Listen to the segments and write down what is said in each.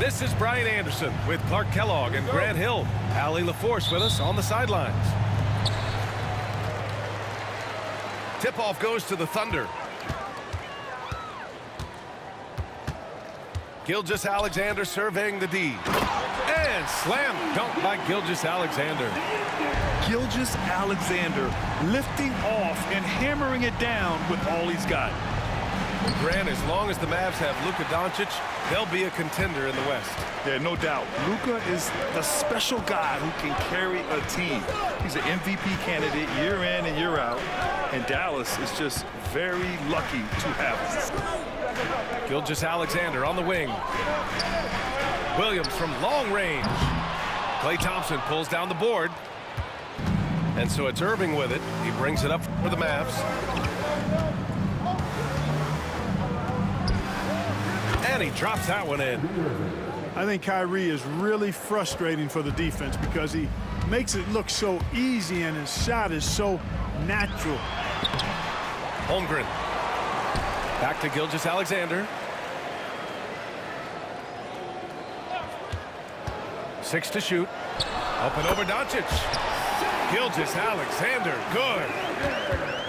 This is Brian Anderson with Clark Kellogg and Grant Hill. Allie LaForce with us on the sidelines. Tip-off goes to the Thunder. Gilgeous-Alexander surveying the D. And slam dunk by Gilgeous-Alexander. Gilgeous-Alexander lifting off and hammering it down with all he's got. Grant, as long as the Mavs have Luka Doncic, they'll be a contender in the West. Yeah, no doubt. Luka is the special guy who can carry a team. He's an MVP candidate year in and year out, and Dallas is just very lucky to have him. Gilgeous-Alexander on the wing. Williams from long range. Klay Thompson pulls down the board. And so it's Irving with it. He brings it up for the Mavs. And he drops that one in. I think Kyrie is really frustrating for the defense because he makes it look so easy and his shot is so natural. Holmgren. Back to Gilgeous-Alexander. 6 to shoot. Up and over Doncic. Gilgeous-Alexander, good.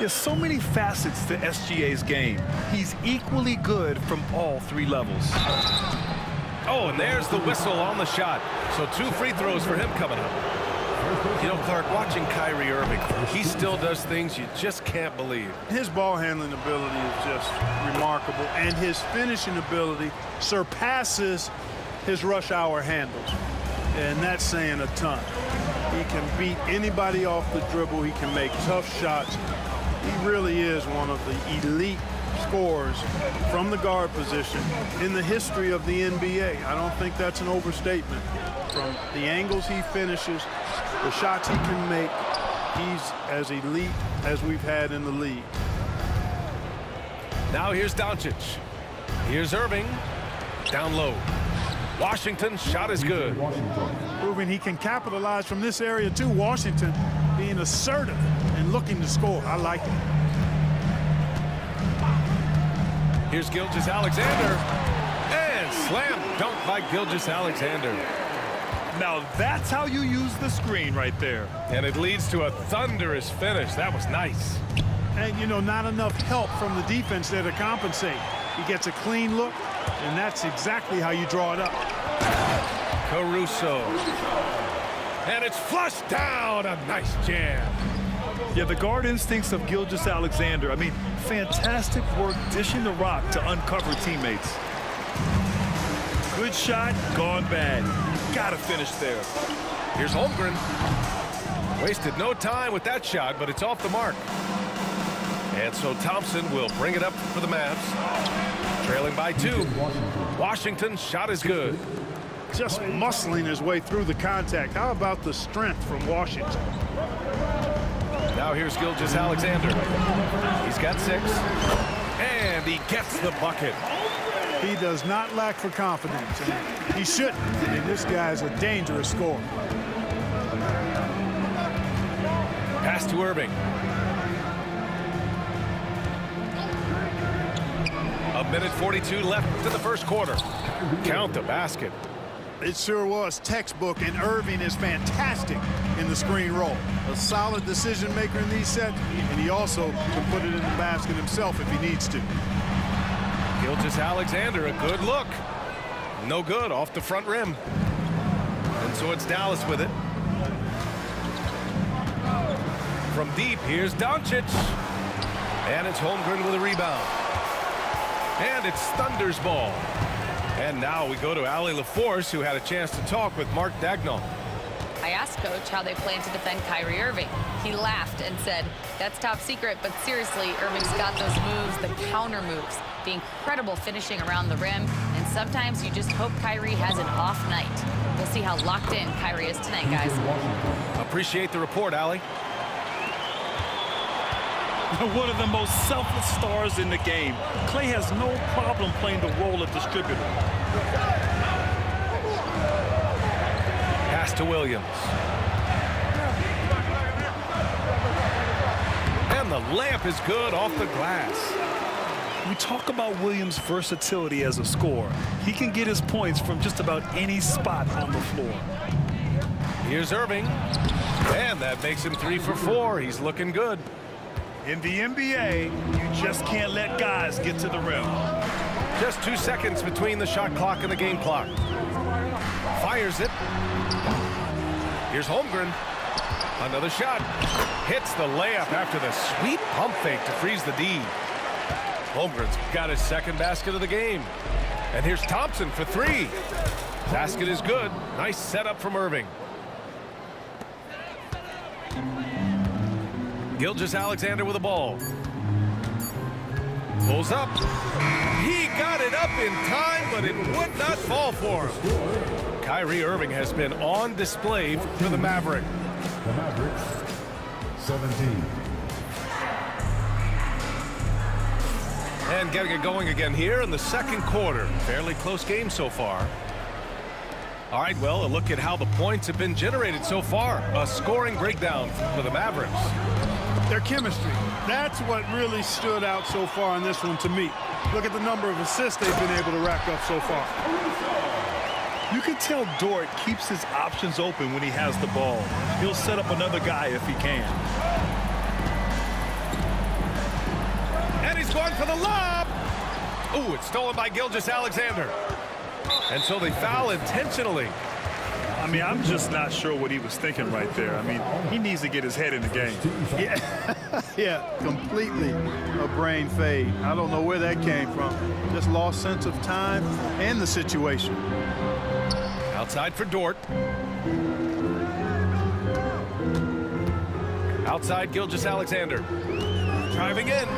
There's so many facets to SGA's game. He's equally good from all three levels. Oh, and there's the whistle on the shot. So 2 free throws for him coming up. You know, Clark, watching Kyrie Irving, he still does things you just can't believe. His ball handling ability is just remarkable, and his finishing ability surpasses his rush hour handles. And that's saying a ton. He can beat anybody off the dribble. He can make tough shots. He really is one of the elite scorers from the guard position in the history of the NBA. I don't think that's an overstatement. From the angles he finishes, the shots he can make, he's as elite as we've had in the league. Now here's Doncic. Here's Irving. Down low. Washington's shot is good. Proving he can capitalize from this area too. Washington being assertive and looking to score. I like it. Here's Gilgeous-Alexander. And slam dunk by Gilgeous-Alexander. Now that's how you use the screen right there. And it leads to a thunderous finish. That was nice. And, you know, not enough help from the defense there to compensate. He gets a clean look, and that's exactly how you draw it up. Caruso. And it's flushed down. A nice jam. Yeah, the guard instincts of Gilgeous-Alexander. I mean, fantastic work dishing the rock to uncover teammates. Good shot, gone bad. Gotta finish there. Here's Holmgren. Wasted no time with that shot, but it's off the mark. And so Thompson will bring it up for the Mavs. Trailing by 2. Washington's shot is good. Just muscling his way through the contact. How about the strength from Washington? Now here's Gilgeous-Alexander. He's got 6. And he gets the bucket. He does not lack for confidence. And he shouldn't. I mean, this guy's a dangerous scorer. Pass to Irving. A minute 42 left to the first quarter. Count the basket. It sure was textbook, and Irving is fantastic in the screen roll. A solid decision maker in these sets, and he also can put it in the basket himself if he needs to. Gilgeous-Alexander, a good look. No good, off the front rim. And so it's Dallas with it. From deep, here's Doncic. And it's Holmgren with a rebound. And it's Thunder's ball. And now we go to Allie LaForce, who had a chance to talk with Mark Dagnall. I asked Coach how they plan to defend Kyrie Irving. He laughed and said, that's top secret, but seriously, Irving's got those moves, the counter moves, the incredible finishing around the rim, and sometimes you just hope Kyrie has an off night. We'll see how locked in Kyrie is tonight, guys. Appreciate the report, Allie. One of the most selfless stars in the game. Klay has no problem playing the role of distributor. Pass to Williams. And the layup is good off the glass. We talk about Williams' versatility as a scorer. He can get his points from just about any spot on the floor. Here's Irving. And that makes him 3 for 4. He's looking good. In the NBA, you just can't let guys get to the rim. Just 2 seconds between the shot clock and the game clock. Fires it. Here's Holmgren. Another shot. Hits the layup after the sweet pump fake to freeze the D. Holmgren's got his second basket of the game. And here's Thompson for 3. Basket is good. Nice setup from Irving. Gilgeous-Alexander with the ball. Pulls up. He got it up in time, but it would not fall for him. Kyrie Irving has been on display for the Mavericks. The Mavericks, 17. And getting it going again here in the second quarter. Fairly close game so far. All right, well, a look at how the points have been generated so far. A scoring breakdown for the Mavericks. Their chemistry. That's what really stood out so far in this one to me. Look at the number of assists they've been able to rack up so far. You can tell Dort keeps his options open when he has the ball. He'll set up another guy if he can. And he's going for the lob. Ooh, it's stolen by Gilgeous-Alexander. And so they foul intentionally. I mean, I'm just not sure what he was thinking right there. I mean, he needs to get his head in the game. Yeah, completely a brain fade. I don't know where that came from. Just lost sense of time and the situation. Outside for Dort. Outside Gilgeous-Alexander. Driving in.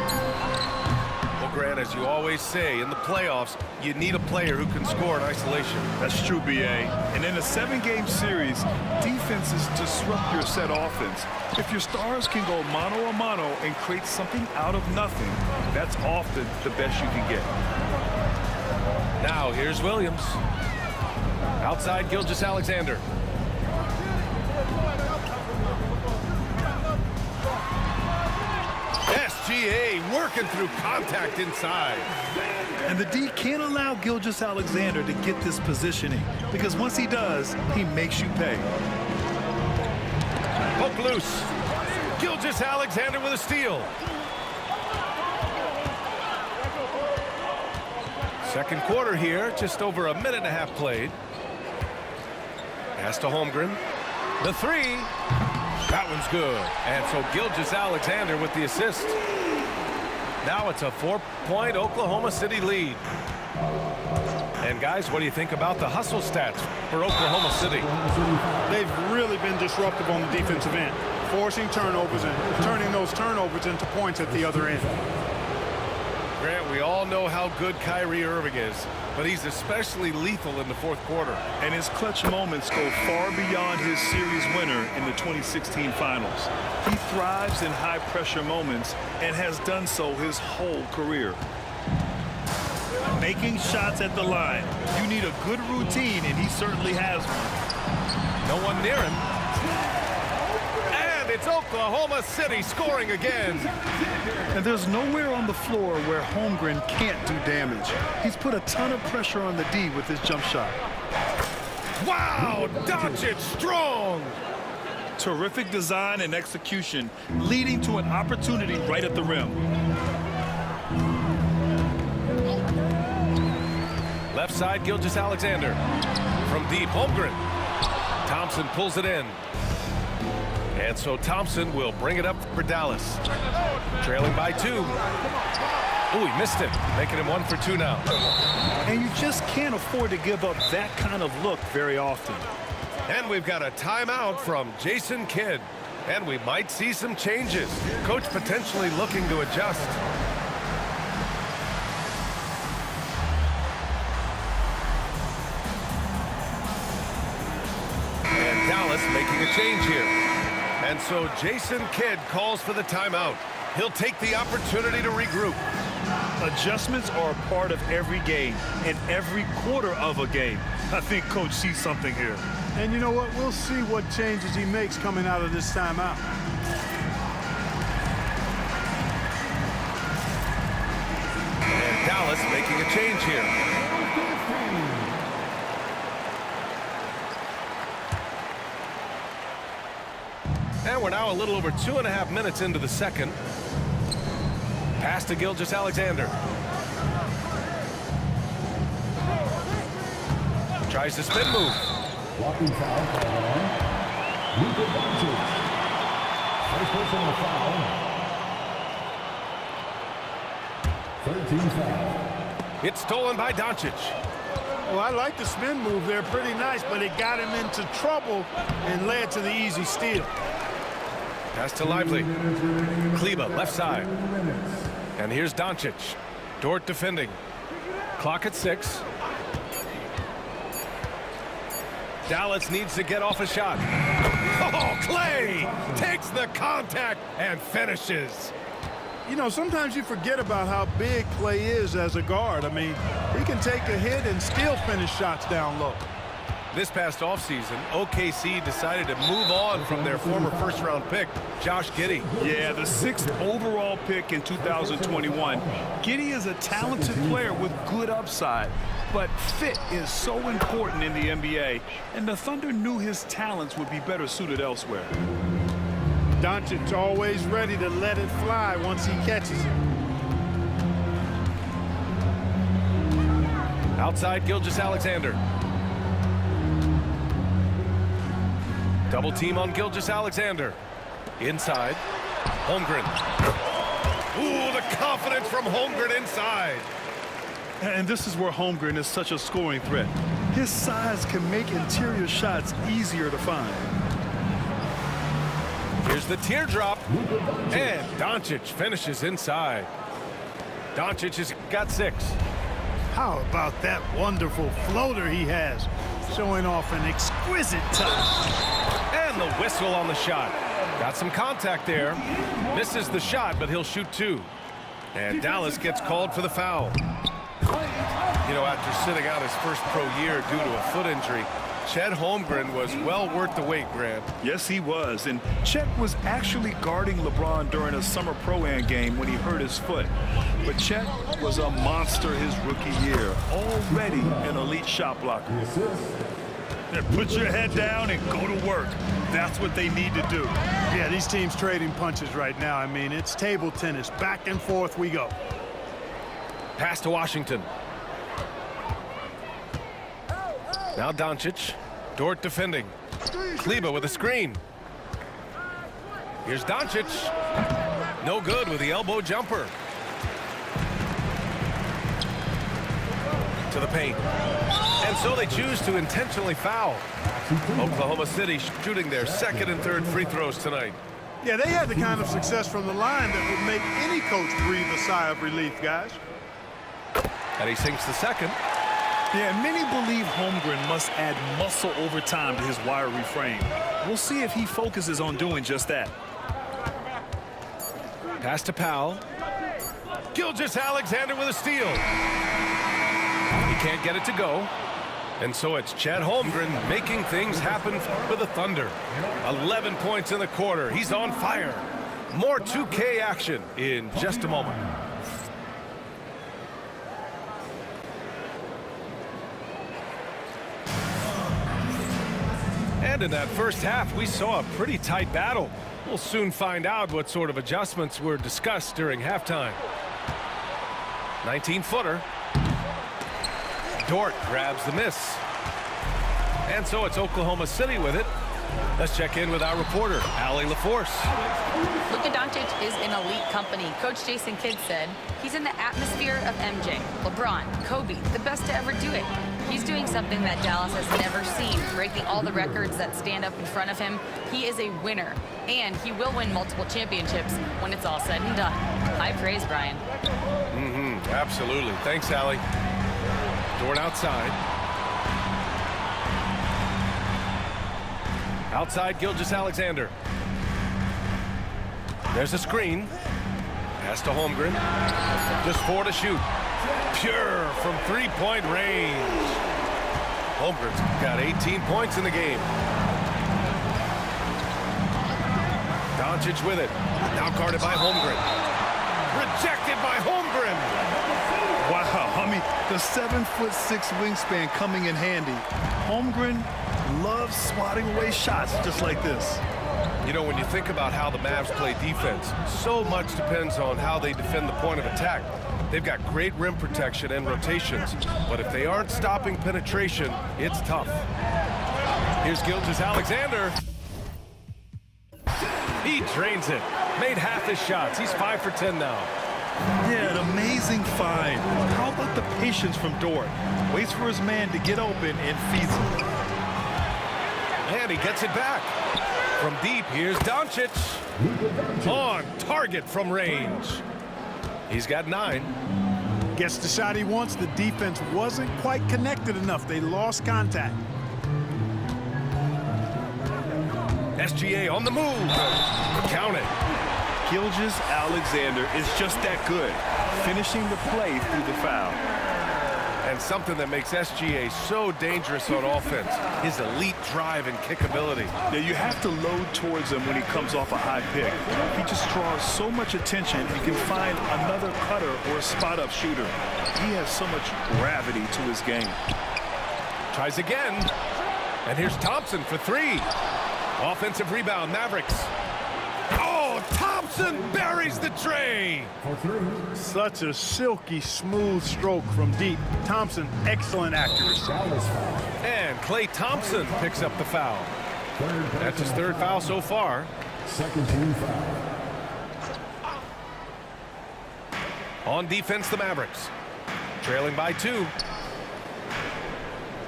Well, Grant, as you always say, in the playoffs, you need a player who can score in isolation. That's true, B.A. And in a 7-game series, defenses disrupt your set offense. If your stars can go mano-a-mano and create something out of nothing, that's often the best you can get. Now, here's Williams. Outside Gilgeous-Alexander. SGA working through contact inside. And the D can't allow Gilgeous-Alexander to get this positioning, because once he does, he makes you pay. Poke loose. Gilgeous-Alexander with a steal. Second quarter here, just over a minute and a half played. Pass to Holmgren. The 3. That one's good. And so Gilgeous-Alexander with the assist. Now it's a 4-point Oklahoma City lead. And guys, what do you think about the hustle stats for Oklahoma City? They've really been disruptive on the defensive end, forcing turnovers and turning those turnovers into points at the other end. Grant, we all know how good Kyrie Irving is, but he's especially lethal in the fourth quarter. And his clutch moments go far beyond his series winner in the 2016 finals. He thrives in high-pressure moments and has done so his whole career. Making shots at the line. You need a good routine, and he certainly has one. No one near him. And it's Oklahoma City scoring again. And there's nowhere on the floor where Holmgren can't do damage. He's put a ton of pressure on the D with his jump shot. Wow, Doncic strong. Terrific design and execution, leading to an opportunity right at the rim. Left side, Gilgeous-Alexander. From deep, Holmgren. Thompson pulls it in. And so Thompson will bring it up for Dallas. Trailing by 2. Oh, he missed it, making him 1 for 2 now. And you just can't afford to give up that kind of look very often. And we've got a timeout from Jason Kidd. And we might see some changes. Coach potentially looking to adjust. And Dallas making a change here. And so Jason Kidd calls for the timeout. He'll take the opportunity to regroup. Adjustments are a part of every game and every quarter of a game. I think Coach sees something here. And you know what? We'll see what changes he makes coming out of this timeout. Dallas making a change here. And we're now a little over 2.5 minutes into the second. Pass to Gilgeous-Alexander. Tries to spin move. Walking foul by Luka Doncic. First personal foul. 13 foul. It's stolen by Doncic. Well, I like the spin move there. Pretty nice, but it got him into trouble and led to the easy steal. Pass to Lively. Kleba, left side. And here's Doncic. Dort defending. Clock at 6. Dallas needs to get off a shot. Oh, Clay takes the contact and finishes. You know, sometimes you forget about how big Clay is as a guard. I mean, he can take a hit and still finish shots down low. This past offseason, OKC decided to move on from their former first-round pick, Josh Giddey. Yeah, the 6th overall pick in 2021. Giddey is a talented player with good upside, but fit is so important in the NBA, and the Thunder knew his talents would be better suited elsewhere. Doncic always ready to let it fly once he catches it. Outside Gilgeous-Alexander. Double team on Gilgeous-Alexander. Inside. Holmgren. Ooh, the confidence from Holmgren inside. And this is where Holmgren is such a scoring threat. His size can make interior shots easier to find. Here's the teardrop. And Doncic finishes inside. Doncic has got 6. How about that wonderful floater he has, showing off an exquisite touch. And the whistle on the shot. Got some contact there. Misses the shot, but he'll shoot 2. And Dallas gets called for the foul. You know, after sitting out his first pro year due to a foot injury, Chet Holmgren was well worth the wait, Grant. Yes, he was. And Chet was actually guarding LeBron during a summer pro-am game when he hurt his foot. But Chet was a monster his rookie year, already an elite shot blocker. Put your head down and go to work. That's what they need to do. Yeah, these teams trading punches right now. I mean, it's table tennis. Back and forth we go. Pass to Washington. Now Doncic. Dort defending. Kleba with a screen. Here's Doncic. No good with the elbow jumper. To the paint. And so they choose to intentionally foul. Oklahoma City shooting their 2nd and 3rd free throws tonight. Yeah, they had the kind of success from the line that would make any coach breathe a sigh of relief, guys. And he sinks the 2nd. Yeah, many believe Holmgren must add muscle over time to his wiry frame. We'll see if he focuses on doing just that. Pass to Powell. Gilgeous-Alexander with a steal. He can't get it to go. And so it's Chet Holmgren making things happen for the Thunder. 11 points in the quarter. He's on fire. More 2K action in just a moment. And in that first half, we saw a pretty tight battle. We'll soon find out what sort of adjustments were discussed during halftime. 19-footer. Dort grabs the miss. And so it's Oklahoma City with it. Let's check in with our reporter, Allie LaForce. Luka Doncic is in elite company. Coach Jason Kidd said he's in the atmosphere of MJ, LeBron, Kobe, the best to ever do it. He's doing something that Dallas has never seen, breaking all the records that stand up in front of him. He is a winner, and he will win multiple championships when it's all said and done. High praise, Brian. Absolutely. Thanks, Allie. Dort outside. Outside, Gilgeous-Alexander. There's a screen. Pass to Holmgren. Just 4 to shoot. Pure from 3-point range. Holmgren's got 18 points in the game. Doncic with it. Now guarded by Holmgren. Rejected by Holmgren. Wow. I mean, the 7'6" wingspan coming in handy. Holmgren loves swatting away shots just like this. You know, when you think about how the Mavs play defense, so much depends on how they defend the point of attack. They've got great rim protection and rotations, but if they aren't stopping penetration, it's tough. Here's Gilgeous-Alexander. He drains it. Made half his shots. He's 5 for 10 now. Yeah, an amazing find. How about the patience from Dort? Waits for his man to get open and feeds him. And he gets it back. From deep, here's Doncic. On target from range. He's got 9. Gets the shot he wants. The defense wasn't quite connected enough. They lost contact. SGA on the move. Count it. Gilgeous-Alexander is just that good, finishing the play through the foul. And something that makes SGA so dangerous on offense, his elite drive and kick ability. Now, you have to load towards him when he comes off a high pick. He just draws so much attention, he can find another cutter or a spot-up shooter. He has so much gravity to his game. Tries again. And here's Thompson for 3. Offensive rebound, Mavericks. Oh, Thompson buries the tray. Such a silky, smooth stroke from deep. Thompson, excellent accuracy. And Klay Thompson picks up the foul. That's his 3rd foul so far. Second team foul. On defense, the Mavericks. Trailing by 2.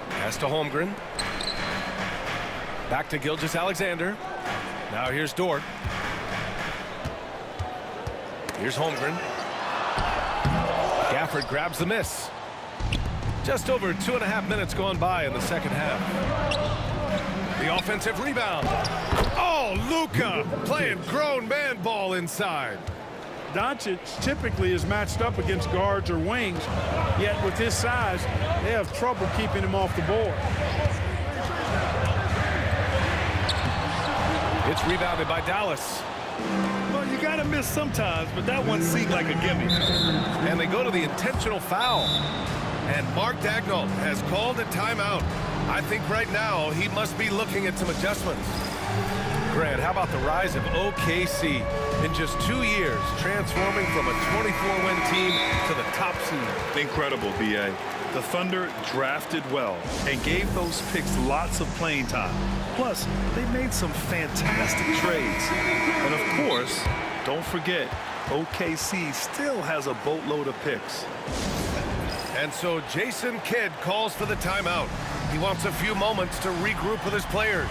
Pass to Holmgren. Back to Gilgeous-Alexander. Now here's Dort. Here's Holmgren. Gafford grabs the miss. Just over 2.5 minutes gone by in the second half. The offensive rebound. Oh, Luka playing grown man ball inside. Doncic typically is matched up against guards or wings, yet with his size, they have trouble keeping him off the board. It's rebounded by Dallas. Well, you got to miss sometimes, but that one seemed like a gimme. And they go to the intentional foul. And Mark Daigneault has called a timeout. I think right now he must be looking at some adjustments. Grant, how about the rise of OKC? In just 2 years, transforming from a 24-win team to the top seed. Incredible, B.A. The Thunder drafted well and gave those picks lots of playing time. Plus, they made some fantastic trades. And of course, don't forget, OKC still has a boatload of picks. And so Jason Kidd calls for the timeout. He wants a few moments to regroup with his players.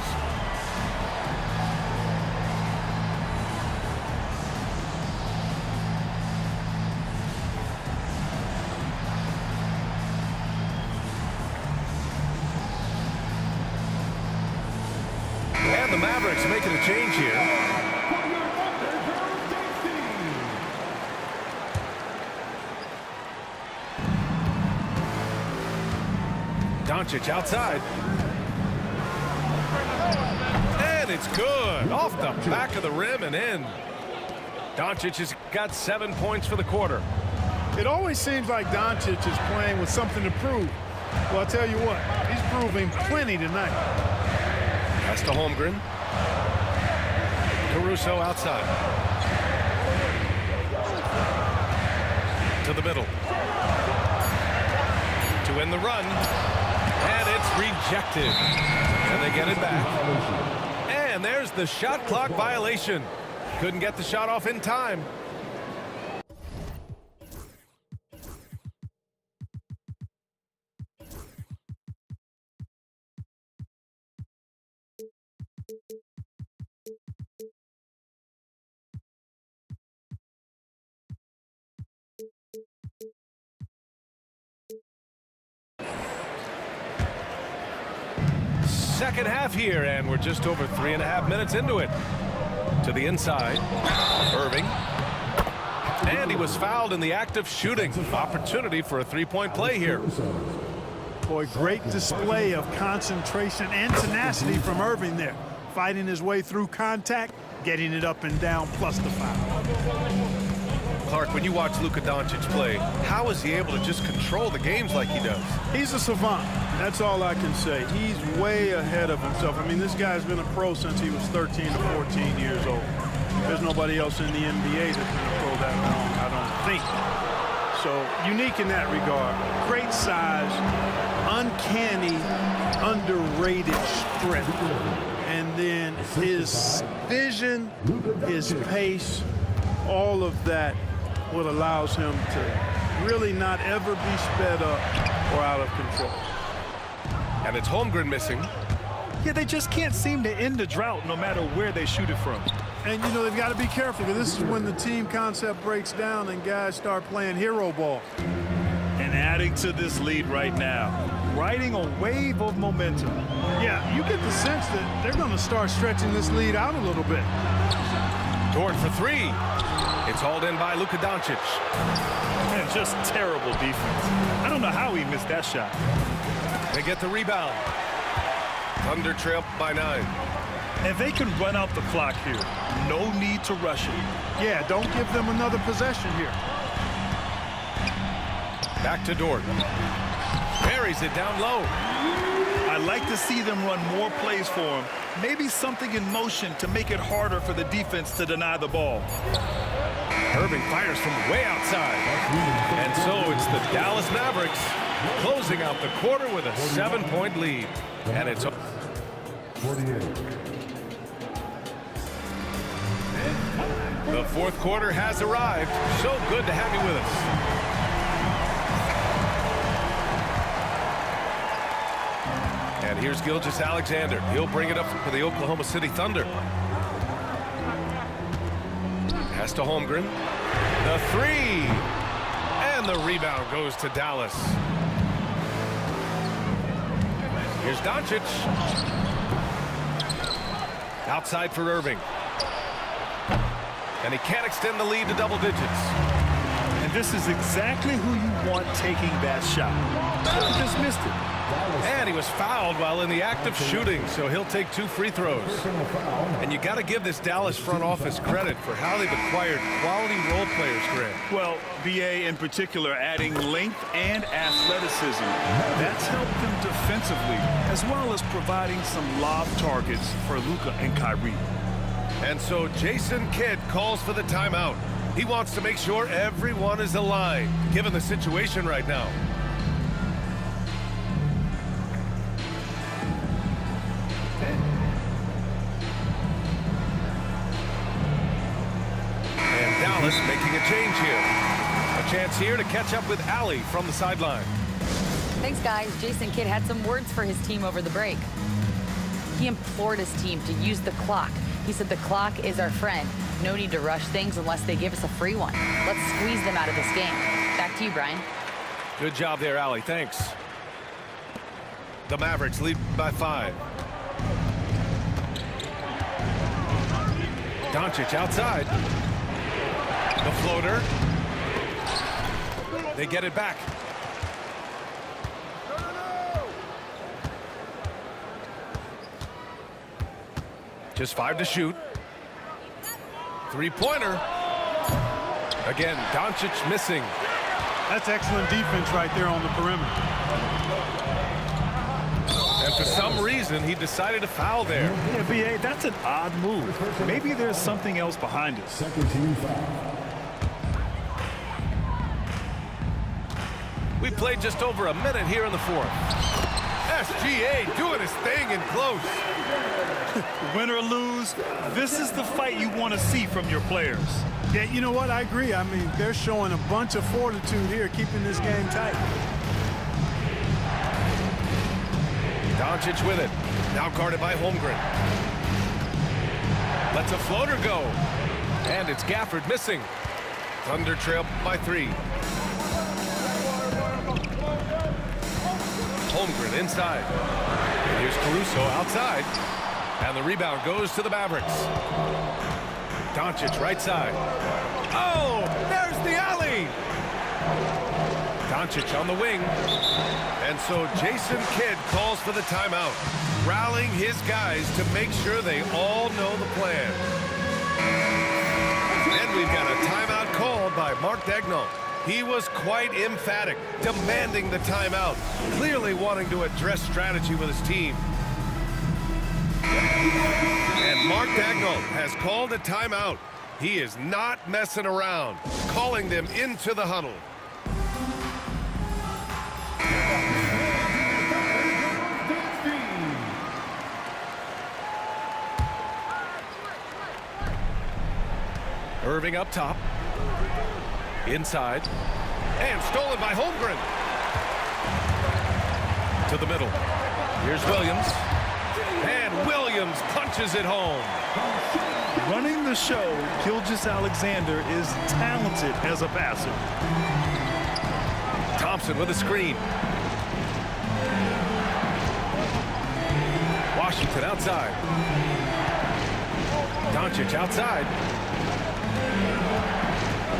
And the Mavericks making a change here. Doncic outside. And it's good. Off the back of the rim and in. Doncic has got 7 points for the quarter. It always seems like Doncic is playing with something to prove. Well, I'll tell you what, he's proving plenty tonight. Pass to Holmgren. Caruso outside. To the middle. To win the run. And it's rejected. And they get it back. And there's the shot clock violation. Couldn't get the shot off in time. Second half here, and we're just over 3.5 minutes into it. To the inside, Irving. And he was fouled in the act of shooting. Opportunity for a three-point play here. Boy, great display of concentration and tenacity from Irving there. Fighting his way through contact, getting it up and down, plus the foul. Clark, when you watch Luka Doncic play, how is he able to just control the games like he does? He's a savant. That's all I can say. He's way ahead of himself. I mean, this guy's been a pro since he was 13 to 14 years old. There's nobody else in the NBA that's been a pro that long, I don't think. So unique in that regard. Great size, uncanny, underrated strength. And then his vision, his pace, all of that what allows him to really not ever be sped up or out of control. And it's Holmgren missing. Yeah, they just can't seem to end the drought no matter where they shoot it from. And, you know, they've got to be careful because this is when the team concept breaks down and guys start playing hero ball. And adding to this lead right now, riding a wave of momentum. Yeah, you get the sense that they're going to start stretching this lead out a little bit. Dort for three. It's hauled in by Luka Doncic. Man, just terrible defense. I don't know how he missed that shot. They get the rebound. Thunder trail by 9. And they can run out the clock here. No need to rush it. Yeah, don't give them another possession here. Back to Dort. Buries it down low. I'd like to see them run more plays for him. Maybe something in motion to make it harder for the defense to deny the ball. Irving fires from way outside. And so it's the Dallas Mavericks closing out the quarter with a 7-point lead. And it's 48. the fourth quarter has arrived. So good to have you with us. And here's Gilgeous-Alexander. He'll bring it up for the Oklahoma City Thunder. Pass to Holmgren. The three. And the rebound goes to Dallas. Here's Doncic. Outside for Irving. And he can't extend the lead to double digits. And this is exactly who you want taking that shot. He just missed it. And he was fouled while in the act of shooting, so he'll take 2 free throws. And you got to give this Dallas front office credit for how they've acquired quality role players, Grant. Well, BA in particular adding length and athleticism. That's helped them defensively, as well as providing some lob targets for Luka and Kyrie. And so Jason Kidd calls for the timeout. He wants to make sure everyone is aligned, given the situation right now. And Dallas making a change here. A chance here to catch up with Allie from the sideline. Thanks, guys. Jason Kidd had some words for his team over the break. He implored his team to use the clock. He said the clock is our friend. No need to rush things unless they give us a free one. Let's squeeze them out of this game. Back to you, Brian. Good job there, Allie. Thanks. The Mavericks lead by 5. Doncic outside. The floater. They get it back. Just 5 to shoot. Three-pointer. Again, Doncic missing. That's excellent defense right there on the perimeter. And for some reason, he decided to foul there. Yeah, BA, that's an odd move. Maybe there's something else behind it. Second team foul. We played just over a minute here in the fourth. SGA doing his thing in close. Win or lose, this is the fight you want to see from your players. Yeah, you know what? I agree. I mean, they're showing a bunch of fortitude here, keeping this game tight. Doncic with it. Now guarded by Holmgren. Lets a floater go. And it's Gafford missing. Thunder trail by 3. Holmgren inside. And here's Caruso outside. And the rebound goes to the Mavericks. Doncic right side. Oh, there's the alley. Doncic on the wing. And so Jason Kidd calls for the timeout, rallying his guys to make sure they all know the plan. And we've got a timeout called by Mark Daigneault. He was quite emphatic, demanding the timeout, clearly wanting to address strategy with his team. And Mark Daigneault has called a timeout. He is not messing around, calling them into the huddle. Irving up top. Inside. And stolen by Holmgren. To the middle. Here's Williams. And Williams punches it home. Running the show, Gilgeous-Alexander is talented as a passer. Thompson with a screen. Washington outside. Doncic outside.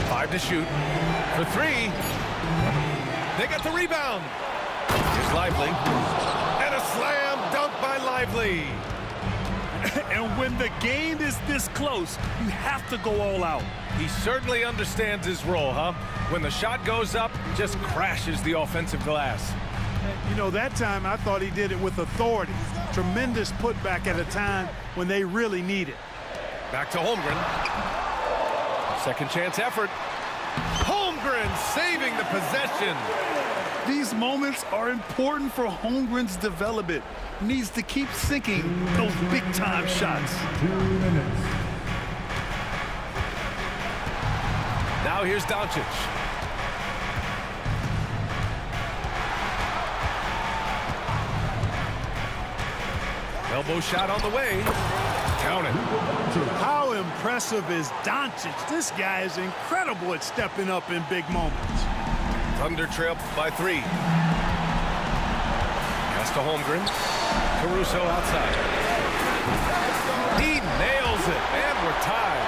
5 to shoot. For 3. They got the rebound. Here's Lively. And a slam dunk by Lively. And when the game is this close, you have to go all out. He certainly understands his role, huh? When the shot goes up, just crashes the offensive glass. You know, that time I thought he did it with authority. Tremendous putback at a time when they really need it. Back to Holmgren. Second chance effort. Holmgren saving the possession. These moments are important for Holmgren's development. He needs to keep sinking those big-time shots. 2 minutes. Now here's Doncic. Elbow shot on the way. Count it. How impressive is Doncic? This guy is incredible at stepping up in big moments. Thunder trail by 3. Pass to Holmgren. Caruso outside. He nails it, and we're tied.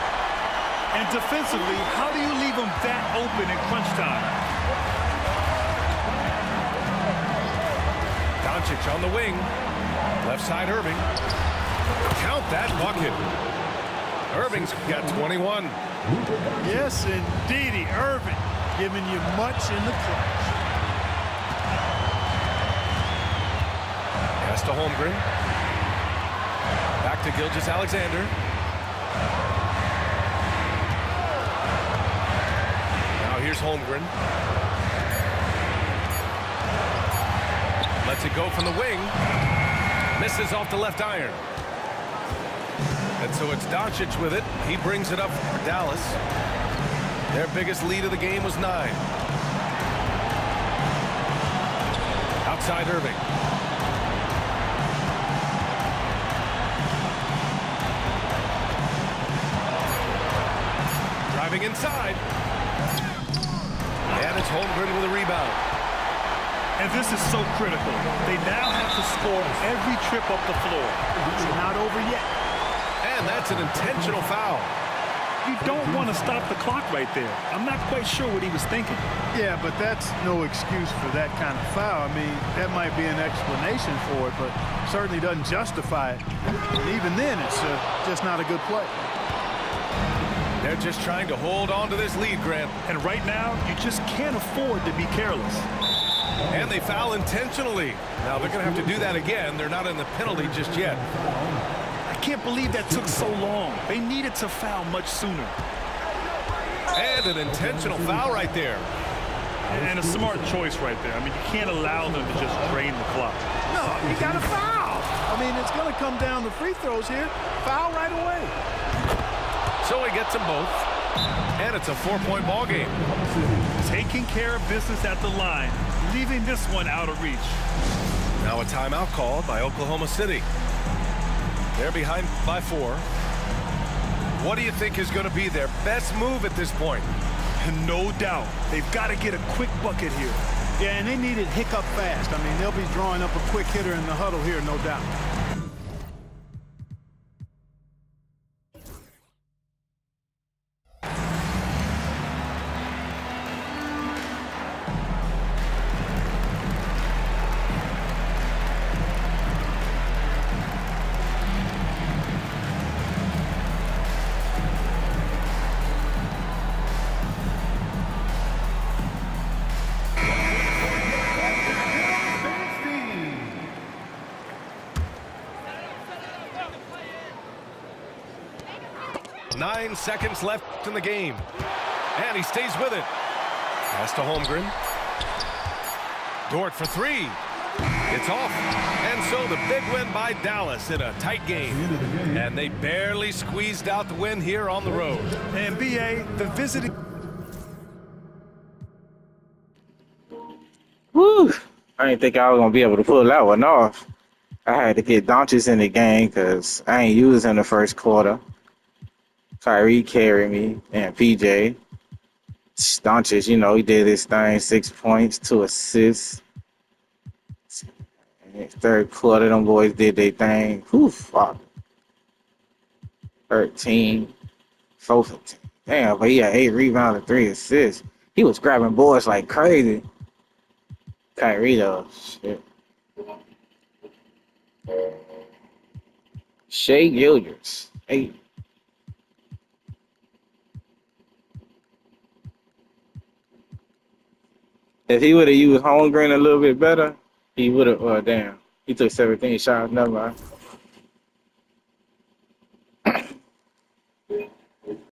And defensively, how do you leave him that open in crunch time? Doncic on the wing. Left side Irving. Count that bucket. Irving's got 21. Yes, indeedy. Irving giving you much in the clutch. Pass to Holmgren. Back to Gilgeous-Alexander. Now here's Holmgren. Lets it go from the wing. Misses off the left iron. And so it's Doncic with it. He brings it up for Dallas. Their biggest lead of the game was 9. Outside Irving. Driving inside. And it's Holmgren with a rebound. And this is so critical. They now have to score every trip up the floor. It's not over yet. And that's an intentional foul. You don't want to stop the clock right there. I'm not quite sure what he was thinking. Yeah, but that's no excuse for that kind of foul. I mean, that might be an explanation for it, but certainly doesn't justify it. And even then, it's just not a good play. They're just trying to hold on to this lead, Grant. And right now, you just can't afford to be careless. And they foul intentionally. Now they're going to have to do that again. They're not in the penalty just yet. I can't believe that took so long. They needed to foul much sooner. And an intentional foul right there. And a smart choice right there. I mean, you can't allow them to just drain the clock. No, you got to foul. I mean, it's going to come down to free throws here. Foul right away. So he gets them both. And it's a 4-point ball game. Taking care of business at the line, leaving this one out of reach. Now a timeout called by Oklahoma City. They're behind by 4. What do you think is going to be their best move at this point? No doubt. They've got to get a quick bucket here. Yeah, and they need it hiccup fast. I mean, they'll be drawing up a quick hitter in the huddle here, no doubt. 9 seconds left in the game. And he stays with it. Pass to Holmgren. Dort for three. It's off. And so the big win by Dallas in a tight game. And they barely squeezed out the win here on the road. And BA, the visiting. Woo! I didn't think I was going to be able to pull that one off. I had to get Doncic in the game because I ain't used in the first quarter. Kyrie carried me and PJ. Doncic, you know, he did his thing, 6 points, 2 assists. Third quarter, them boys did their thing. Whew, fuck. 13, 4 for 10. Damn, but he had 8 rebounds and 3 assists. He was grabbing boards like crazy. Kyrie, though, shit. Shea Gilgeous, 8. If he would have used Holmgren a little bit better, he would have, damn. He took 17 shots, never mind.